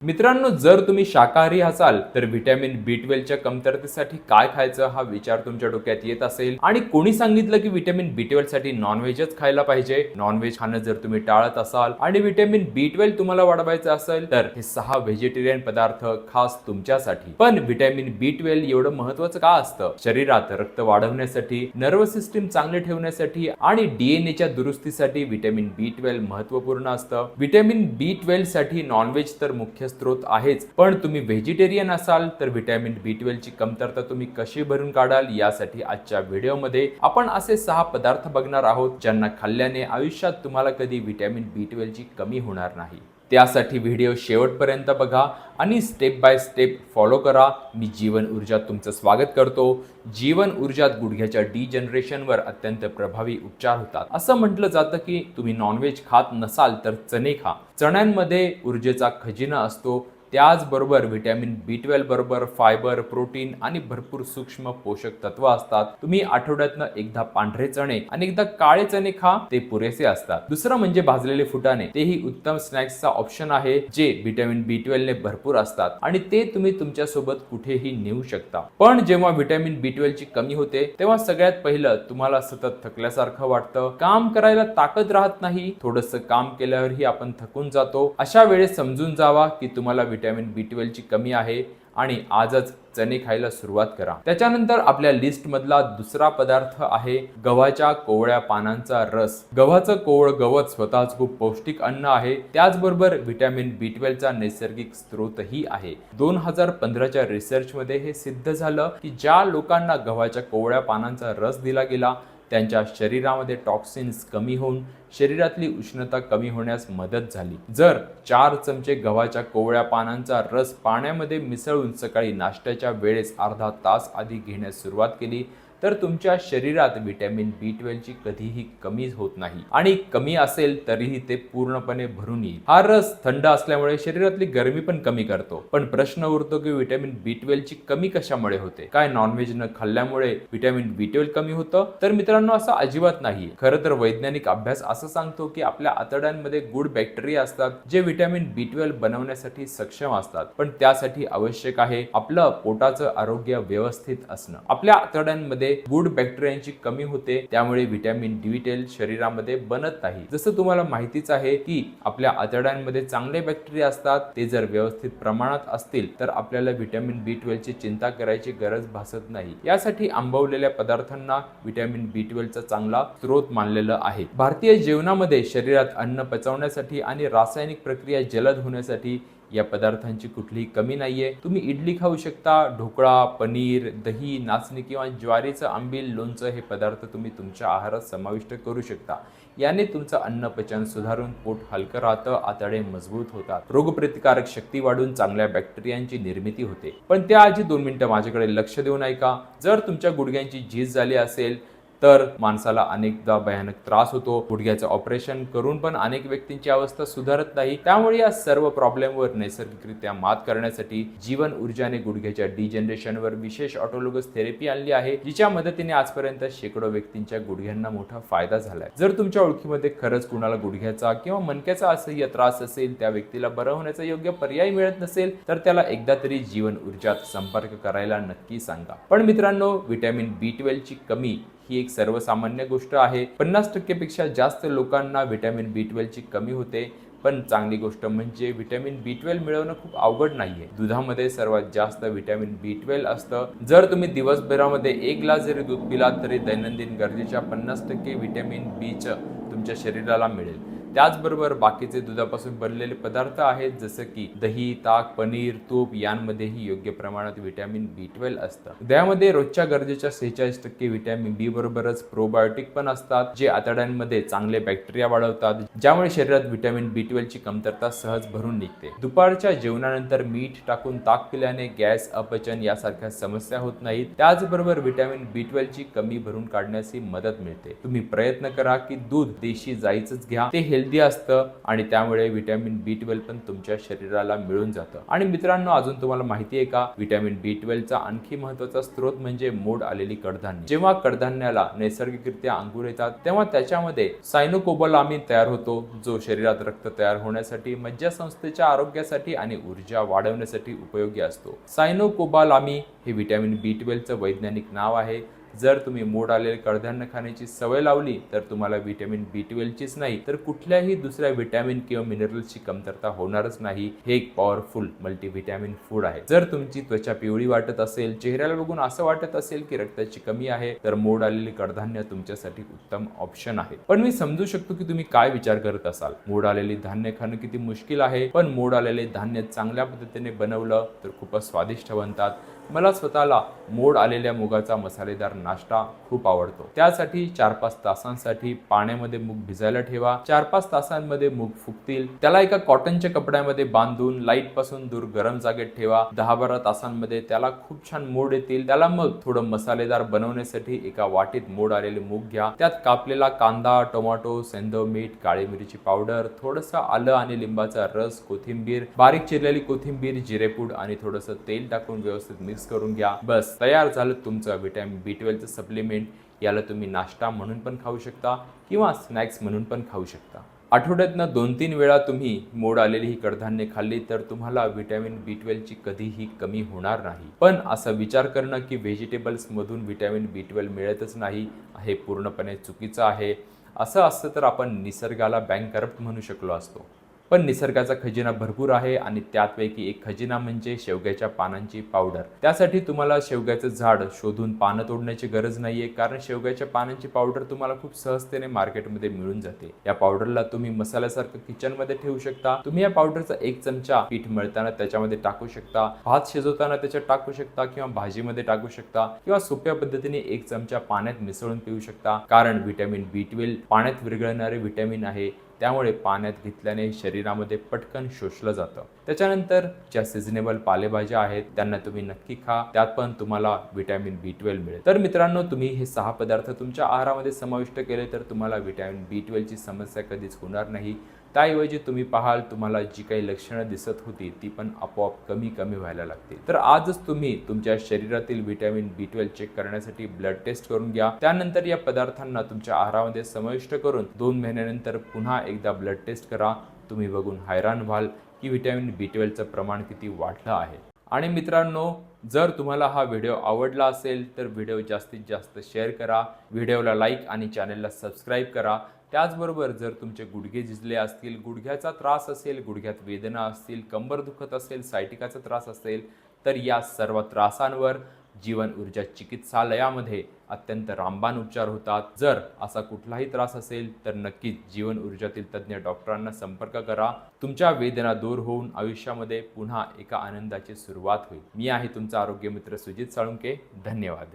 मित्रांनो, जर तुम्ही शाकाहारी असाल तर व्हिटॅमिन B12 च्या कमतरतेसाठी काय खायचं हा विचार तुमच्या डोक्यात येत असेल आणि कोणी सांगितलं की व्हिटॅमिन B12 साठी नॉनव्हेजच खायला पाहिजे. नॉनव्हेज खाणं जर तुम्ही टाळत असाल आणि व्हिटॅमिन B12 तुम्हाला वाढवायचं असेल तर हे 6 व्हेजिटेरियन पदार्थ खास तुमच्यासाठी. पण व्हिटॅमिन B12 एवढं महत्त्वाचं का असतं? शरीरात रक्त वाढवण्यासाठी, नर्व्हस सिस्टीम चांगले ठेवण्यासाठी आणि DNA च्या दुरुस्तीसाठी व्हिटॅमिन B12 महत्त्वपूर्ण असतं. व्हिटॅमिन B12 साठी नॉनव्हेज तर मुख्य स्रोत आहेच, पण तुम्ही व्हेजिटेरियन असाल तर व्हिटॅमिन B12 ची कमतरता तुम्ही कशी भरून काढाल यासाठी आजच्या व्हिडिओमध्ये आपण असे 6 पदार्थ बघणार आहोत ज्यांना खाल्ल्याने आयुष्यात तुम्हाला कधी व्हिटॅमिन B12 ची कमी होणार नाही. त्यासाठी व्हिडिओ शेवटपर्यंत बघा आणि स्टेप बाय स्टेप फॉलो करा. मी जीवन ऊर्जात तुमचं स्वागत करतो. जीवन ऊर्जात गुडघ्याच्या डिजनरेशनवर अत्यंत प्रभावी उपचार होतात. असं म्हटलं जातं की तुम्ही नॉनव्हेज खात नसाल तर चणे खा. चण्यांमध्ये ऊर्जेचा खजिना असतो. त्याचबरोबर व्हिटॅमिन B12 बरोबर फायबर, प्रोटीन आणि भरपूर सूक्ष्म पोषक तत्व असतात. तुम्ही आठवड्यातनं एकदा पांढरे चणे आणि एकदा काळे चणे खा, ते पुरेसे असतात. दुसरं म्हणजे भाजलेले फुटाणे, तेही उत्तम स्नॅक्सचा ऑप्शन आहे जे व्हिटॅमिन B12 ने भरपूर असतात आणि ते तुम्ही तुमच्या सोबत कुठेही नेऊ शकता. पण जेव्हा व्हिटॅमिन B12 ची कमी होते तेव्हा सगळ्यात पहिलं तुम्हाला सतत थकल्यासारखं वाटतं, काम करायला ताकद राहत नाही, थोडंसं काम केल्यावरही आपण थकून जातो. अशा वेळेस समजून जावा की तुम्हाला व्हिटॅमिन B12 ची कमी आहे आणि आजच चणे खायला सुरुवात करा. त्याच्यानंतर आपल्या लिस्ट मधला दुसरा पदार्थ आहे गव्हाच्या कोवळ्या पानांचा रस. गव्हाचं कोवळं गवत स्वतःच खूप पौष्टिक अन्न आहे. त्याचबरोबर व्हिटॅमिन B12 चा नैसर्गिक स्रोतही आहे. 2015च्या रिसर्च मध्ये हे सिद्ध झालं की ज्या लोकांना गव्हाच्या कोवळ्या पानांचा रस दिला गेला त्यांच्या शरीरामध्ये टॉक्सिन्स कमी होऊन शरीरातली उष्णता कमी होण्यास मदत झाली. जर 4 चमचे गव्हाच्या कोवळ्या पानांचा रस पाण्यामध्ये मिसळून सकाळी नाश्त्याच्या वेळेस अर्धा तास आधी घेण्यास सुरुवात केली तर तुमच्या शरीरात व्हिटॅमिन B12 ची कधीही कमी होत नाही आणि कमी असेल तरीही ते पूर्णपणे भरून येईल. हा रस थंड असल्यामुळे शरीरातली गरमी पण कमी करतो. पण प्रश्न उरतो की व्हिटॅमिन B12 ची कमी कशामुळे होते? काय नॉनव्हेज न खाल्ल्यामुळे व्हिटॅमिन B12 कमी होतं? तर मित्रांनो, असं अजिबात नाही. खरं तर वैज्ञानिक अभ्यास असं सांगतो की आपल्या आतड्यांमध्ये गुड बॅक्टेरिया असतात जे व्हिटॅमिन B12 बनवण्यासाठी सक्षम असतात. पण त्यासाठी आवश्यक आहे आपलं पोटाचं आरोग्य व्यवस्थित असणं. आपल्या आतड्यांमध्ये गुड बॅक्टेरियांची कमी होते, त्यामुळे व्हिटॅमिन B12 शरीरामध्ये बनत नाही. जसं तुम्हाला माहितीच आहे की आपल्या आतड्यांमध्ये चांगले बॅक्टेरिया असतात, ते जर व्यवस्थित प्रमाणात असतील तर आपल्याला व्हिटॅमिन B12 ची चिंता करायची गरज भासत नाही. यासाठी आंबवलेल्या पदार्थांना व्हिटॅमिन B12 चा चांगला स्रोत मानलेलं आहे. भारतीय जेवणामध्ये शरीरात अन्न पचवण्यासाठी आणि रासायनिक प्रक्रिया जलद होण्यासाठी या पदार्थांची कुठलीही कमी नाहीये. तुम्ही इडली खाऊ शकता, ढोकळा, पनीर, दही, नाचणी किंवा ज्वारीचं आंबील, लोणचं हे पदार्थ तुम्ही तुमच्या आहारात समाविष्ट करू शकता. याने तुमचं अन्नपचन सुधारून पोट हलकं राहतं, आतडे मजबूत होतात, रोगप्रतिकारक शक्ती वाढून चांगल्या बॅक्टेरियांची निर्मिती होते. पण त्याआधी 2 मिनिटं माझ्याकडे लक्ष देऊन ऐका. जर तुमच्या गुडघ्यांची झीज झाली असेल तर माणसाला अनेकदा भयानक त्रास होतो. गुडघ्याचं ऑपरेशन करून पण अनेक व्यक्तींची अवस्था सुधारत नाही. त्यामुळे या सर्व प्रॉब्लेमवर नैसर्गिकरित्या मात करण्यासाठी जीवन ऊर्जाने गुडघ्याच्या डिजनरेशनवर विशेष ऑटोलोगस थेरपी आणली आहे, जिच्या मदतीने आजपर्यंत शेकडो व्यक्तींच्या गुडघ्यांना मोठा फायदा झालाय. जर तुमच्या ओळखीमध्ये खरंच कुणाला गुडघ्याचा किंवा मणक्याचा असह्य त्रास असेल, त्या व्यक्तीला बरं होण्याचा योग्य पर्याय मिळत नसेल तर त्याला एकदा तरी जीवन ऊर्जात संपर्क करायला नक्की सांगा. पण मित्रांनो, व्हिटॅमिन B12 ची कमी ही एक सर्वसामान्य गोष्ट आहे. 50% पेक्षा जास्त लोकांना व्हिटॅमिन B12 ची कमी होते. पण चांगली गोष्ट म्हणजे व्हिटॅमिन B12 मिळवणं खूप अवघड नाहीये. दुधामध्ये सर्वात जास्त व्हिटॅमिन B12 असतं. जर तुम्ही दिवसभरामध्ये 1 ग्लास जरी दूध पिलात तरी दैनंदिन गरजेच्या 50% व्हिटॅमिन B तुमच्या शरीराला मिळेल. त्याचबरोबर बाकीचे दुधापासून बनलेले पदार्थ आहेत जसं की दही, ताक, पनीर, तूप यांमध्येही योग्य प्रमाणात व्हिटॅमिन B12 असतं. दह्यामध्ये रोजच्या गरजेच्या 46% व्हिटॅमिन B बरोबरच प्रोबायोटिक पण असतात जे आतड्यांमध्ये चांगले बॅक्टेरिया वाढवतात, ज्यामुळे शरीरात व्हिटॅमिन B12 ची कमतरता सहज भरून निघते. दुपारच्या जेवणानंतर मीठ टाकून ताक पिल्याने गॅस, अपचन यासारख्या समस्या होत नाहीत. त्याचबरोबर व्हिटॅमिन B12 ची कमी भरून काढण्यास मदत मिळते. तुम्ही प्रयत्न करा की दूध देशी गाईचंच घ्या, ते हेल्दी असतं आणि त्यामुळे व्हिटॅमिन B12 पण तुमच्या शरीराला मिळून जातं. आणि मित्रांनो, अजून तुम्हाला माहिती आहे का, व्हिटॅमिन B12 चा आणखी महत्त्वाचा स्रोत म्हणजे मोड आलेली कडधान्य. जेव्हा कडधान्याला नैसर्गिकरित्या अंकुर येतात तेव्हा त्याच्यामध्ये सायनोकोबालामिन तयार होतो, जो शरीरात रक्त तयार होण्यासाठी, मज्जासंस्थेच्या आरोग्यासाठी आणि ऊर्जा वाढवण्यासाठी उपयोगी असतो. सायनोकोबालामिन हे व्हिटॅमिन B12 चं वैज्ञानिक नाव आहे. जर तुम्ही मोड आलेले कडधान्य खाण्याची सवय लावली तर तुम्हाला व्हिटॅमिन B12 चीच नाही तर कुठल्याही दुसऱ्या व्हिटॅमिन किंवा मिनरल्सची कमतरता होणारच नाही. हे एक पॉवरफुल मल्टीव्हिटॅमिन फूड आहे. जर तुमची त्वचा पिवळी वाटत असेल, चेहऱ्याला बघून असं वाटत असेल की रक्ताची कमी आहे, तर मोड आलेली कडधान्य तुमच्यासाठी उत्तम ऑप्शन आहे. पण मी समजू शकतो की तुम्ही काय विचार करत असाल, मोड आलेली धान्य खाणं किती मुश्किल आहे. पण मोड आलेले धान्य चांगल्या पद्धतीने बनवलं तर खूपच स्वादिष्ट बनतात. मला स्वतःला मोड आलेल्या मुगाचा मसालेदार नाश्ता खूप आवडतो. त्यासाठी 4-5 तासांसाठी पाण्यामध्ये मूग भिजायला ठेवा. 4-5 तासांमध्ये मूग फुगतील. त्याला एका कॉटनच्या कपड्यामध्ये बांधून लाईट पासून दूर गरम जागेत ठेवा. 10-12 तासांमध्ये त्याला खूप छान मोड येतील. त्याला मग थोडं मसालेदार बनवण्यासाठी एका वाटीत मोड आलेले मूग घ्या. त्यात कापलेला कांदा, टोमॅटो, सेंधव मीठ, काळी मिरची पावडर, थोडंसं आलं आणि लिंबाचा रस, कोथिंबीर, बारीक चिरलेली कोथिंबीर, जिरेपूड आणि थोडंसं तेल टाकून व्यवस्थित मिक्स करून घ्या. बस तयार झालं तुमचं व्हिटॅमिन B12 चं सप्लिमेंट. याला तुम्ही नाश्ता म्हणून पण खाऊ शकता किंवा स्नॅक्स म्हणून पण खाऊ शकता. आठवड्यातनं 2-3 वेळा तुम्ही मोड आलेली ही कडधान्ये खाल्ली तर तुम्हाला व्हिटॅमिन B12 ची कधीही कमी होणार नाही. पण असा विचार करणं की व्हेजिटेबल्स मधून व्हिटॅमिन B12 मिळतच नाही हे पूर्णपणे चुकीचं आहे. असं असतं तर आपण निसर्गाला बँकरप्ट म्हणू शकलो असतो. पण निसर्गाचा खजिना भरपूर आहे आणि त्यापैकी एक खजिना म्हणजे शेवग्याच्या पानांची पावडर. त्यासाठी तुम्हाला शेवग्याचं झाड शोधून पानं तोडण्याची गरज नाहीये, कारण शेवग्याच्या पानांची पावडर तुम्हाला खूप सहजतेने मार्केटमध्ये मिळून जाते. या पावडरला तुम्ही मसाल्यासारखं किचनमध्ये ठेवू शकता. तुम्ही या पावडरचा 1 चमचा पीठ मळताना त्याच्यामध्ये टाकू शकता, भात शिजवताना त्याच्यात टाकू शकता किंवा भाजीमध्ये टाकू शकता किंवा सोप्या पद्धतीने 1 चमचा पाण्यात मिसळून पिऊ शकता. कारण व्हिटॅमिन B12 पाण्यात विरघळणारे व्हिटॅमिन आहे, त्यामुळे पाण्यात घेतल्याने शरीरामध्ये पटकन शोषलं जातं. त्याच्यानंतर ज्या सिजनेबल पालेभाज्या आहेत त्यांना तुम्ही नक्की खा, त्यात पण तुम्हाला व्हिटॅमिन B12 मिळेल. तर मित्रांनो, तुम्ही हे 6 पदार्थ तुमच्या आहारामध्ये समाविष्ट केले तर तुम्हाला व्हिटॅमिन B12 ची समस्या कधीच होणार नाही. त्याऐवजी तुम्ही पाहाल तुम्हाला जी काही लक्षणं दिसत होती ती पण आपोआप कमी व्हायला लागतील. तर आजच तुम्ही तुमच्या शरीरातील व्हिटॅमिन B12 चेक करण्यासाठी ब्लड टेस्ट करून घ्या. त्यानंतर या पदार्थांना तुमच्या आहारामध्ये समाविष्ट करून 2 महिन्यानंतर पुन्हा एकदा ब्लड टेस्ट करा. तुम्ही बघून हैराण व्हाल की व्हिटॅमिन B12 चं प्रमाण किती वाढलं आहे. आणि मित्रांनो, जर तुम्हाला हा व्हिडिओ आवडला असेल तर व्हिडिओ जास्तीत जास्त शेअर करा, व्हिडिओला लाईक आणि चॅनलला सबस्क्राईब करा. त्याचबरोबर जर तुमचे गुडघे झिजले असतील, गुडघ्याचा त्रास असेल, गुडघ्यात वेदना असतील, कंबर दुखत असेल, सायटिकाचा त्रास असेल तर या सर्व त्रासांवर जीवन ऊर्जा चिकित्सालयामध्ये अत्यंत रामबाण उपचार होतात. जर असा कुठलाही त्रास असेल तर नक्कीच जीवन ऊर्जातील तज्ज्ञ डॉक्टरांना संपर्क करा. तुमच्या वेदना दूर होऊन आयुष्यामध्ये पुन्हा एका आनंदाची सुरुवात होईल. मी आहे तुमचा आरोग्य मित्र सुजित साळुंके. धन्यवाद.